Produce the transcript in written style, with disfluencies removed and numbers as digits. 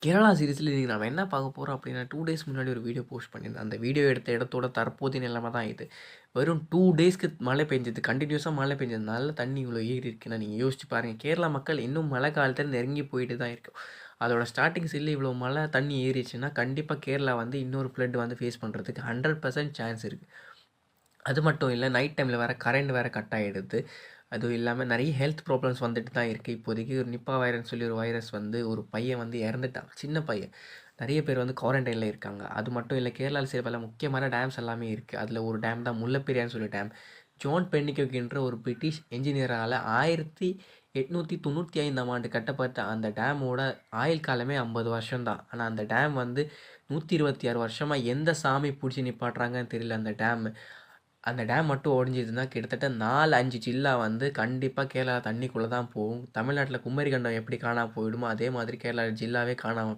கேரளா சீரிஸ்ல இன்னைக்கு நம்ம என்ன பார்க்க போறோம் அப்படின்னா, 2 டேஸ் முன்னாடி ஒரு வீடியோ போஸ்ட் பண்ணியிருந்தேன். அந்த வீடியோ எடுத்த இடத்தோட தற்போதைய நிலைமை தான் இது. வெறும் 2 டேஸ்க்கு மழை பெஞ்சது. கன்டினியூஸா மழை பெஞ்சதுனால தண்ணி இவ்வளோ ஏறி இருக்குன்னா, நீங்க யோசிச்சு பாருங்க. கேரளா மக்கள் இன்னும் மழை காலத்த நெருங்கி போயிட்டு தான் இருக்கு. அதோட ஸ்டார்ட்டிங் சைட்ல இவ்வளோ மழை தண்ணி ஏறிச்சுன்னா, கண்டிப்பா கேரளா வந்து இன்னொரு ஃப்ளட் வந்து ஃபேஸ் பண்றதுக்கு 100% சான்ஸ் இருக்கு. அது மட்டும் இல்ல, நைட் டைம்ல வேற கரண்ட் வேற கட் ஆயிடுது. அதுவும் இல்லாம நெறைய ஹெல்த் ப்ராப்ளம்ஸ் வந்துட்டு தான் இருக்கு. இப்போதைக்கு ஒரு நிப்பா வைரஸ்ன்னு சொல்லி ஒரு வைரஸ் வந்து ஒரு பையன் வந்து இறந்துட்டான். சின்ன பையன். நெறைய பேர் வந்து குவாரண்டைன்ல இருக்காங்க. அது மட்டும் இல்ல, கேரளால சில பல முக்கியமான டேம்ஸ் எல்லாமே இருக்கு. அதுல ஒரு டேம் தான் முல்லப்பெரியார்ன்னு சொல்லி டேம். ஜான் பென்னிக்விக் என்ற ஒரு பிரிட்டிஷ் என்ஜினியரால 1895ஆம் ஆண்டு கட்டப்பட்ட அந்த டேமோட ஆயுள் காலமே 50 வருஷம் தான். ஆனா அந்த டேம் வந்து 126 வருஷமா எந்த சாமி புடிச்சு நிப்பாட்டுறாங்கன்னு தெரியல அந்த டேம். அந்த டேம் மட்டும் உடைஞ்சதுன்னா கிட்டத்தட்ட 4, 5 ஜில்லா வந்து கண்டிப்பா கேரளா தண்ணிக்குள்ள தான் போகும். தமிழ்நாட்டுல குமரி கண்டம் எப்படி காணாம போயிடுமோ, அதே மாதிரி கேரளா ஜில்லாவே காணாம